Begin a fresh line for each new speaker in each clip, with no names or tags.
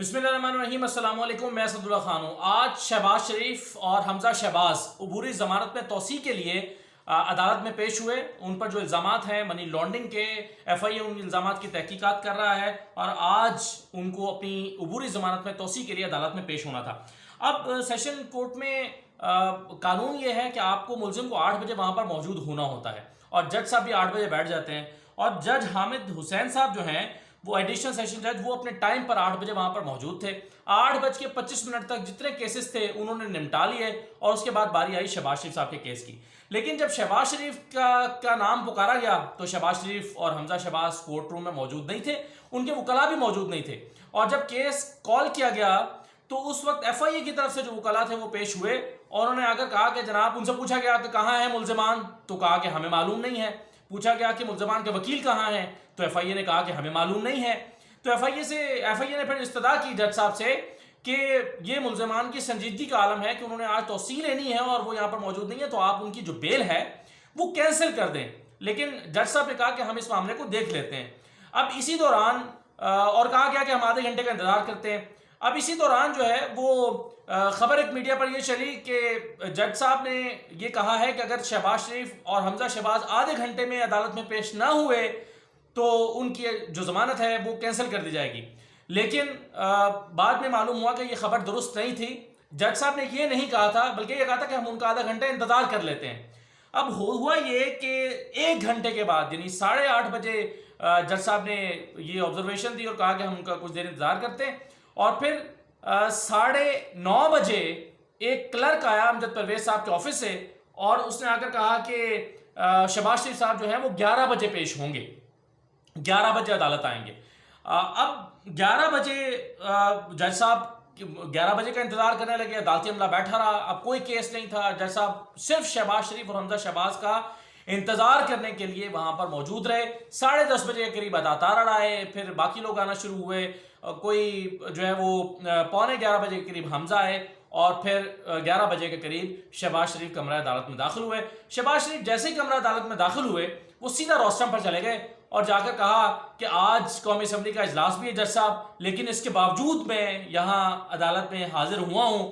بسم اللہ الرحمن الرحیم، السلام علیکم۔ میں اسد اللہ خان ہوں۔ آج شہباز شریف اور حمزہ شہباز عبوری ضمانت میں توسیع کے لیے عدالت میں پیش ہوئے۔ ان پر جو الزامات ہیں منی لانڈرنگ کے، ایف آئی اے ان الزامات کی تحقیقات کر رہا ہے اور آج ان کو اپنی عبوری ضمانت میں توسیع کے لیے عدالت میں پیش ہونا تھا۔ اب سیشن کورٹ میں قانون یہ ہے کہ آپ کو ملزم کو 8 بجے وہاں پر موجود ہونا ہوتا ہے اور جج صاحب بھی 8 بجے بیٹھ جاتے ہیں، اور جج حامد حسین صاحب جو ہیں وہ ایڈیشنل سیشن جج، وہ اپنے ٹائم پر 8 بجے وہاں پر موجود تھے۔ 8:25 تک جتنے کیسز تھے انہوں نے نمٹا لیے اور اس کے بعد باری آئی شہباز شریف صاحب کے کیس کی۔ لیکن جب شہباز شریف کا نام پکارا گیا تو شہباز شریف اور حمزہ شہباز کورٹ روم میں موجود نہیں تھے، ان کے وکلاء بھی موجود نہیں تھے، اور جب کیس کال کیا گیا تو اس وقت ایف آئی اے کی طرف سے جو وکلاء تھے وہ پیش ہوئے اور انہوں نے آ کر کہا کہ جناب، ان سے پوچھا گیا کہ کہاں ہیں ملزمان، تو کہا کہ ہمیں معلوم نہیں ہے۔ پوچھا گیا کہ ملزمان کے وکیل کہاں ہیں، تو ایف آئی اے نے کہا کہ ہمیں معلوم نہیں ہے۔ تو ایف آئی اے نے پھر استدعا کی جج صاحب سے کہ یہ ملزمان کی سنجیدگی کا عالم ہے کہ انہوں نے آج توسیع لینی ہے اور وہ یہاں پر موجود نہیں ہے، تو آپ ان کی جو بیل ہے وہ کینسل کر دیں۔ لیکن جج صاحب نے کہا کہ ہم اس معاملے کو دیکھ لیتے ہیں۔ اب اسی دوران اور کہا گیا کہ ہم آدھے گھنٹے کا انتظار کرتے ہیں۔ اب اسی دوران جو ہے وہ خبر ایک میڈیا پر یہ چلی کہ جج صاحب نے یہ کہا ہے کہ اگر شہباز شریف اور حمزہ شہباز آدھے گھنٹے میں عدالت میں پیش نہ ہوئے تو ان کی جو ضمانت ہے وہ کینسل کر دی جائے گی۔ لیکن بعد میں معلوم ہوا کہ یہ خبر درست نہیں تھی۔ جج صاحب نے یہ نہیں کہا تھا، بلکہ یہ کہا تھا کہ ہم ان کا آدھا گھنٹہ انتظار کر لیتے ہیں۔ اب ہوا یہ کہ 1 گھنٹے کے بعد یعنی 8:30 بجے جج صاحب نے یہ آبزرویشن دی اور کہا کہ ہم ان کا کچھ دیر انتظار کرتے ہیں، اور پھر 9:30 بجے ایک کلرک آیا امجد پرویز صاحب کے آفس سے اور اس نے آ کر کہا کہ شہباز شریف صاحب جو ہیں وہ 11 بجے پیش ہوں گے، 11 بجے عدالت آئیں گے۔ اب 11 بجے جج صاحب 11 بجے کا انتظار کرنے لگے، عدالتی عملہ بیٹھا رہا، اب کوئی کیس نہیں تھا۔ جج صاحب صرف شہباز شریف اور حمزہ شہباز کا انتظار کرنے کے لیے وہاں پر موجود رہے۔ 10:30 بجے کے قریب اداتار آئے، پھر باقی لوگ آنا شروع ہوئے، کوئی جو ہے وہ 11:15 بجے کے قریب حمزہ آئے، اور پھر 11 بجے کے قریب شہباز شریف کمرہ عدالت میں داخل ہوئے۔ شہباز شریف جیسے ہی کمرہ عدالت میں داخل ہوئے وہ سیدھا روسٹرم پر چلے گئے اور جا کر کہا کہ آج قومی اسمبلی کا اجلاس بھی ہے جج صاحب، لیکن اس کے باوجود میں یہاں عدالت میں حاضر ہوا ہوں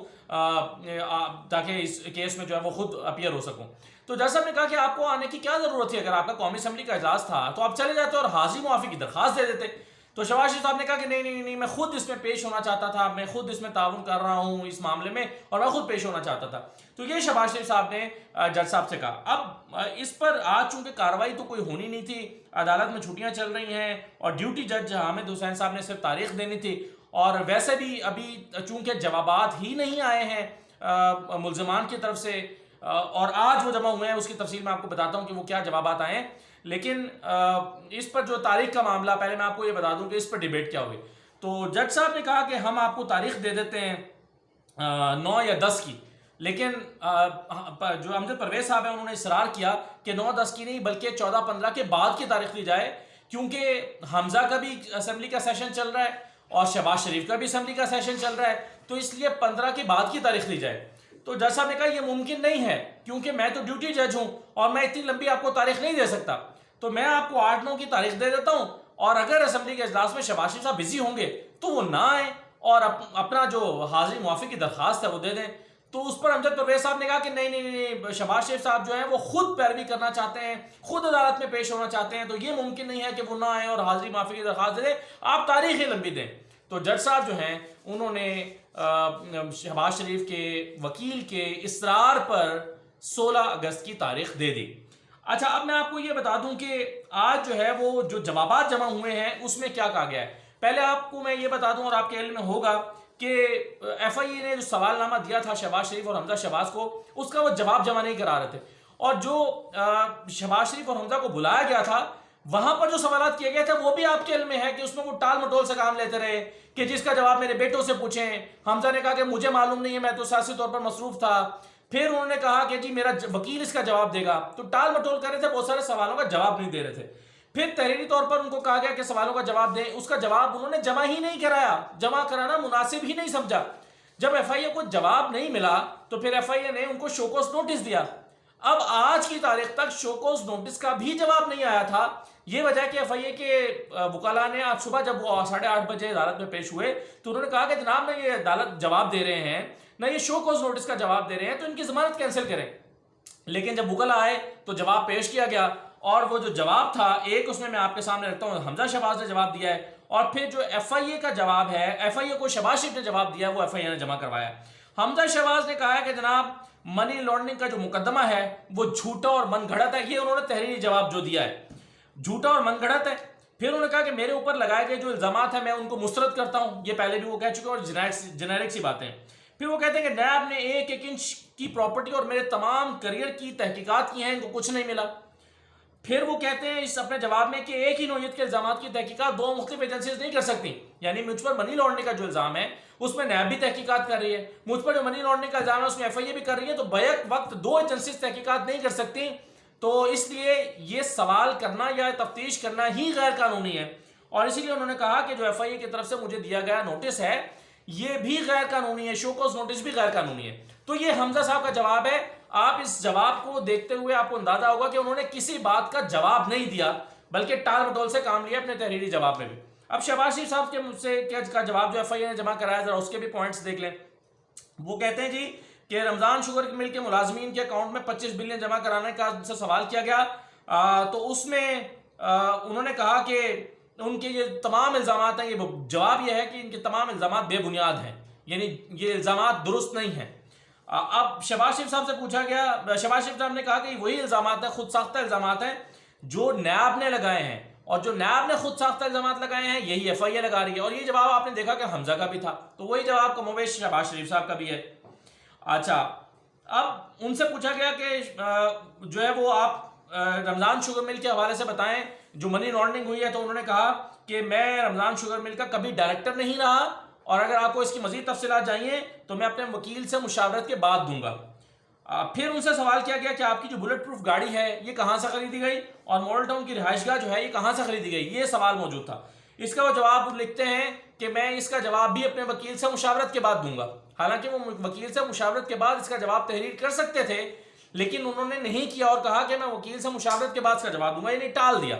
تاکہ اس کیس میں جو ہے وہ خود اپیئر ہو سکوں۔ تو جج صاحب نے کہا کہ آپ کو آنے کی کیا ضرورت تھی؟ اگر آپ کا قومی اسمبلی کا اجلاس تھا تو آپ چلے جاتے اور حاضری معافی کی درخواست دے دیتے۔ تو شہباز شریف صاحب نے کہا کہ نہیں، میں خود اس میں پیش ہونا چاہتا تھا، میں خود اس میں تعاون کر رہا ہوں اس معاملے میں، اور میں خود پیش ہونا چاہتا تھا۔ تو یہ شہباز شریف صاحب نے جج صاحب سے کہا۔ اب اس پر آج چونکہ کارروائی تو کوئی ہونی نہیں تھی، عدالت میں چھٹیاں چل رہی ہیں اور ڈیوٹی جج حامد حسین صاحب نے صرف تاریخ دینی تھی، اور ویسے بھی ابھی چونکہ جوابات ہی نہیں آئے ہیں ملزمان کی طرف سے، اور آج وہ جمع ہوئے ہیں، اس کی تفصیل میں آپ کو بتاتا ہوں کہ وہ کیا جوابات آئے ہیں۔ لیکن اس پر جو تاریخ کا معاملہ، پہلے میں آپ کو یہ بتا دوں کہ اس پر ڈیبیٹ کیا ہوئی۔ تو جج صاحب نے کہا کہ ہم آپ کو تاریخ دے دیتے ہیں 9 یا 10 کی، لیکن جو امجد پرویز صاحب ہیں انہوں نے اصرار کیا کہ 9-10 کی نہیں بلکہ 14-15 کے بعد کی تاریخ دی جائے، کیونکہ حمزہ کا بھی اسمبلی کا سیشن چل رہا ہے اور شہباز شریف کا بھی اسمبلی کا سیشن چل رہا ہے، تو اس لیے 15 کے بعد کی تاریخ دی جائے۔ تو جج صاحب نے کہا یہ ممکن نہیں ہے، کیونکہ میں تو ڈیوٹی جج ہوں اور میں اتنی لمبی آپ کو تاریخ نہیں دے سکتا، تو میں آپ کو 8-9 کی تاریخ دے دیتا ہوں، اور اگر اسمبلی کے اجلاس میں شہباز شریف صاحب بزی ہوں گے تو وہ نہ آئیں اور اپنا جو حاضری معافی کی درخواست ہے وہ دے دیں۔ تو اس پر امجد پرویز صاحب نے کہا کہ نہیں، شہباز شریف صاحب جو ہیں وہ خود پیروی کرنا چاہتے ہیں، خود عدالت میں پیش ہونا چاہتے ہیں، تو یہ ممکن نہیں ہے کہ وہ نہ آئیں اور حاضری معافی کی درخواست دے دیں، آپ تاریخ ہی لمبی دیں۔ تو جج صاحب جو ہیں انہوں نے شہباز شریف کے وکیل کے اصرار پر 16 اگست کی تاریخ دے دی۔ اچھا، اب میں آپ کو یہ بتا دوں کہ آج جو ہے وہ جو جوابات جمع ہوئے ہیں اس میں کیا کہا گیا ہے۔ پہلے آپ کو میں یہ بتا دوں، اور آپ کے علم میں ہوگا کہ ایف آئی اے نے جو سوال نامہ دیا تھا شہباز شریف اور حمزہ شہباز کو، اس کا وہ جواب جمع نہیں کرا رہے تھے، اور جو شہباز شریف اور حمزہ کو بلایا گیا تھا وہاں پر جو سوالات کیے گئے تھے وہ بھی آپ کے علم میں ہے کہ اس میں وہ ٹال مٹول سے کام لیتے رہے کہ جس کا جواب میرے بیٹوں سے پوچھیں۔ حمزہ نے کہا کہ مجھے معلوم نہیں ہے، میں تو سیاسی طور پر مصروف تھا۔ پھر انہوں نے کہا کہ جی میرا وکیل اس کا جواب دے گا، تو ٹال مٹول کر رہے تھے، بہت سارے سوالوں کا جواب نہیں دے رہے تھے۔ پھر تحریری طور پر ان کو کہا گیا کہ سوالوں کا جواب دیں، اس کا جواب انہوں نے جمع ہی نہیں کرایا، جمع کرانا مناسب ہی نہیں سمجھا۔ جب ایف آئی اے کو جواب نہیں ملا تو پھر ایف آئی اے نے ان کو شو کوز نوٹس دیا۔ اب آج کی تاریخ تک شو کوز نوٹس کا بھی جواب نہیں آیا تھا. یہ وجہ کہ ایف آئی اے کے وکلاء نے آج صبح جب وہ 8:30 بجے عدالت میں پیش ہوئے تو انہوں نے کہا کہ جناب نہ یہ عدالت جواب دے رہے ہیں نہ یہ شو کوز نوٹس کا جواب دے رہے ہیں تو ان کی ضمانت کینسل کریں. لیکن جب وکلاء آئے تو جواب پیش کیا گیا اور وہ جو جواب تھا ایک اس میں آپ کے سامنے رکھتا ہوں, حمزہ شہباز نے جواب دیا ہے اور پھر جو ایف آئی اے کا جواب ہے ایف آئی اے کو شہباز شریف نے جواب دیا وہ ایف آئی اے نے جمع کروایا. حمزہ شہباز نے کہا ہے کہ جناب منی لانڈرنگ کا جو مقدمہ ہے وہ جھوٹا اور من گھڑت ہے. یہ انہوں نے تحریری جواب جو دیا ہے جھوٹا اور من گھڑت ہے. پھر انہوں نے کہا کہ میرے اوپر لگائے گئے جو الزامات ہیں میں ان کو مسترد کرتا ہوں. یہ پہلے بھی وہ کہہ چکے اور جنیرک سی باتیں. پھر وہ کہتے ہیں کہ نیب نے 1 انچ کی پراپرٹی اور میرے تمام کریئر کی تحقیقات کی ہیں ان کو کچھ نہیں ملا. پھر وہ کہتے ہیں اس اپنے جواب میں کہ ایک ہی نوعیت کے الزامات کی تحقیقات 2 مختلف ایجنسیز نہیں کر سکتی. یعنی مجھ پر منی لانڈرنگ کا جو الزام ہے اس میں نیب بھی تحقیقات کر رہی ہے, مجھ پر جو منی لانڈرنگ کا الزام ہے اس میں ایف آئی اے بھی کر رہی ہے, تو بیک وقت 2 ایجنسیز تحقیقات نہیں کر سکتی. تو اس لیے یہ سوال کرنا یا تفتیش کرنا ہی غیر قانونی ہے. اور اسی لیے انہوں نے کہا کہ جو ایف آئی اے کی طرف سے مجھے دیا گیا نوٹس ہے یہ بھی غیر قانونی ہے, شو کوز نوٹس بھی غیر قانونی ہے. تو یہ حمزہ صاحب کا جواب ہے. آپ اس جواب کو دیکھتے ہوئے آپ کو اندازہ ہوگا کہ انہوں نے کسی بات کا جواب نہیں دیا بلکہ ٹال مٹول سے کام لیا اپنے تحریری جواب میں بھی. اب شہباز شریف صاحب کے مجھ سے کا جواب جو ایف آئی اے نے جمع کرایا ذرا اس کے بھی پوائنٹس دیکھ لیں. وہ کہتے ہیں جی کہ رمضان شوگر مل کے ملازمین کے اکاؤنٹ میں 25 بلین جمع کرانے کا ان سے سوال کیا گیا. تو اس میں انہوں نے کہا کہ ان کے یہ تمام الزامات ہیں, یہ جواب یہ ہے کہ ان کے تمام الزامات بے بنیاد ہیں, یعنی یہ الزامات درست نہیں ہیں. اب شہباز شریف صاحب سے پوچھا گیا, شہباز شریف صاحب نے کہا کہ وہی الزامات ہیں, خود ساختہ الزامات ہیں جو نیب نے لگائے ہیں, اور جو نیب نے خود ساختہ الزامات لگائے ہیں یہی ایف آئی اے لگا رہی ہے. اور یہ جواب آپ نے دیکھا کہ حمزہ کا بھی تھا, تو وہی جواب کم و بیش شہباز شریف صاحب کا بھی ہے. اچھا, اب ان سے پوچھا گیا کہ جو ہے وہ آپ رمضان شوگر مل کے حوالے سے بتائیں جو منی لانڈرنگ ہوئی ہے. تو انہوں نے کہا کہ میں رمضان شوگر مل کا کبھی ڈائریکٹر نہیں رہا اور اگر آپ کو اس کی مزید تفصیلات چاہیے تو میں اپنے وکیل سے مشاورت کے بعد دوں گا. پھر ان سے سوال کیا گیا کہ آپ کی جو بلٹ پروف گاڑی ہے یہ کہاں سے خریدی گئی اور ماڈل ٹاؤن کی رہائش گاہ جو ہے یہ کہاں سے خریدی گئی, یہ سوال موجود تھا. اس کا وہ جواب لکھتے ہیں کہ میں اس کا جواب بھی اپنے وکیل سے مشاورت کے بعد دوں گا. حالانکہ وہ وکیل سے مشاورت کے بعد اس کا جواب تحریر کر سکتے تھے لیکن انہوں نے نہیں کیا اور کہا کہ میں وکیل سے مشاورت کے بعد اس کا جواب دوں گا, یعنی ٹال دیا.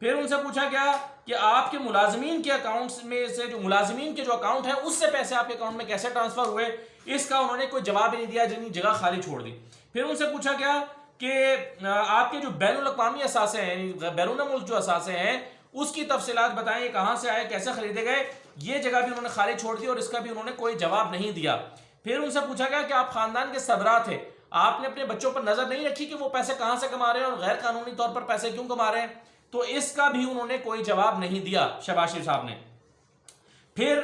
پھر ان سے پوچھا گیا کہ آپ کے ملازمین کے اکاؤنٹس میں سے جو ملازمین کے جو اکاؤنٹ ہیں اس سے پیسے آپ کے اکاؤنٹ میں کیسے ٹرانسفر ہوئے, اس کا انہوں نے کوئی جواب ہی نہیں دیا, جنہیں جگہ خالی چھوڑ دی. پھر ان سے پوچھا گیا کہ آپ کے جو بین الاقوامی اثاثے ہیں, بیرون ملک جو اثاثے ہیں اس کی تفصیلات بتائیں, یہ کہاں سے آئے, کیسے خریدے گئے, یہ جگہ بھی انہوں نے خالی چھوڑ دی اور اس کا بھی انہوں نے کوئی جواب نہیں دیا. پھر ان سے پوچھا گیا کہ آپ خاندان کے سربراہ تھے, آپ نے اپنے بچوں پر نظر نہیں رکھی کہ وہ پیسے کہاں سے کما رہے ہیں اور غیر قانونی طور پر پیسے کیوں کما رہے ہیں, تو اس کا بھی انہوں نے کوئی جواب نہیں دیا شہباز شریف صاحب نے. پھر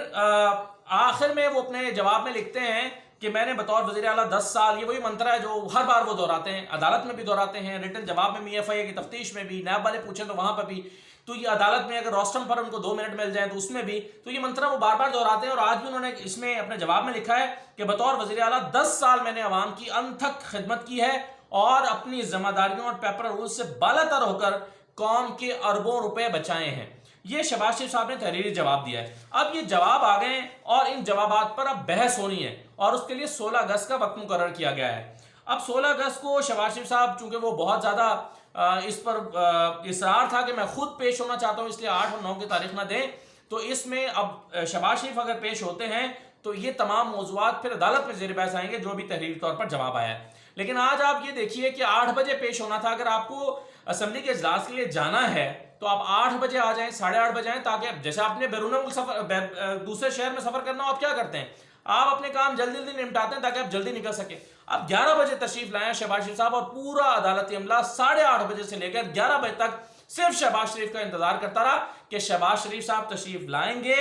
آخر میں وہ اپنے جواب میں لکھتے ہیں کہ میں نے بطور وزیر اعلیٰ 10 سال, یہ وہی منترا ہے جو ہر بار وہ دہراتے ہیں, عدالت میں بھی دہراتے ہیں, ریٹن جواب میں بھی, ایف آئی اے کی تفتیش میں بھی, نیب والے پوچھیں تو وہاں پر بھی, تو یہ عدالت میں اگر روسٹم پر ان کو 2 منٹ مل جائیں تو اس میں بھی, تو یہ منترا وہ بار بار دہراتے ہیں. اور آج بھی انہوں نے اس میں اپنے جواب میں لکھا ہے کہ بطور وزیر اعلیٰ 10 سال میں نے عوام کی انتھک خدمت کی ہے اور اپنی ذمہ داریوں اور پیپر رولز سے بالاتر ہو کر قوم کے اربوں روپے بچائے ہیں. یہ شہباز شریف صاحب نے تحریری جواب دیا ہے. اب یہ جواب آ گئے ہیں اور ان جوابات پر اب بحث ہونی ہے اور اس کے لیے 16 اگست کا وقت مقرر کیا گیا ہے. اب 16 اگست کو شہباز شریف صاحب چونکہ وہ بہت زیادہ اس پر اصرار تھا کہ میں خود پیش ہونا چاہتا ہوں اس لیے 8 اور 9 کی تاریخ نہ دیں, تو اس میں اب شہباز شریف اگر پیش ہوتے ہیں تو یہ تمام موضوعات پھر عدالت میں زیر بحث آئیں گے جو بھی تحریری طور پر جواب آیا ہے. لیکن آج آپ یہ دیکھیے کہ 8 بجے پیش ہونا تھا. اگر آپ کو اسمبلی کے اجلاس کے لیے جانا ہے تو آپ 8 بجے آ جائیں, 8:30 بجے آئیں, تاکہ جیسے آپ نے بیرون ملک سفر دوسرے شہر میں سفر کرنا ہو آپ کیا کرتے ہیں, آپ اپنے کام جلدی جلدی نمٹاتے ہیں تاکہ آپ جلدی نکل سکیں. اب 11 بجے تشریف لائیں شہباز شریف صاحب اور پورا عدالتی عملہ 8:30 بجے سے لے کر 11 بجے تک صرف شہباز شریف کا انتظار کرتا رہا کہ شہباز شریف صاحب تشریف لائیں گے,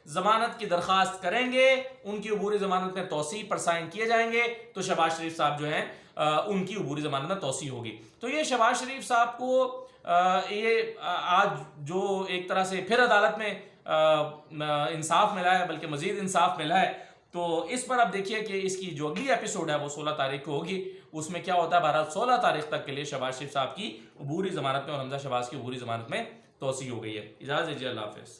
ضمانت کی درخواست کریں گے, ان کی عبوری ضمانت میں توسیع پر سائن کیے جائیں گے تو شہباز شریف صاحب جو ہیں ان کی عبوری ضمانت میں توسیع ہوگی. تو یہ شہباز شریف صاحب کو یہ آج جو ایک طرح سے پھر عدالت میں انصاف ملا ہے, بلکہ مزید انصاف ملا ہے, تو اس پر اب دیکھیے کہ اس کی جو اگلی ایپیسوڈ ہے وہ 16 تاریخ کو ہوگی, اس میں کیا ہوتا ہے. بہرحال 16 تاریخ تک کے لیے شہباز شریف صاحب کی عبوری ضمانت میں اور حمزہ شہباز کی عبوری ضمانت میں توسیع ہو گئی ہے. اجازت دیجیے, اللہ حافظ.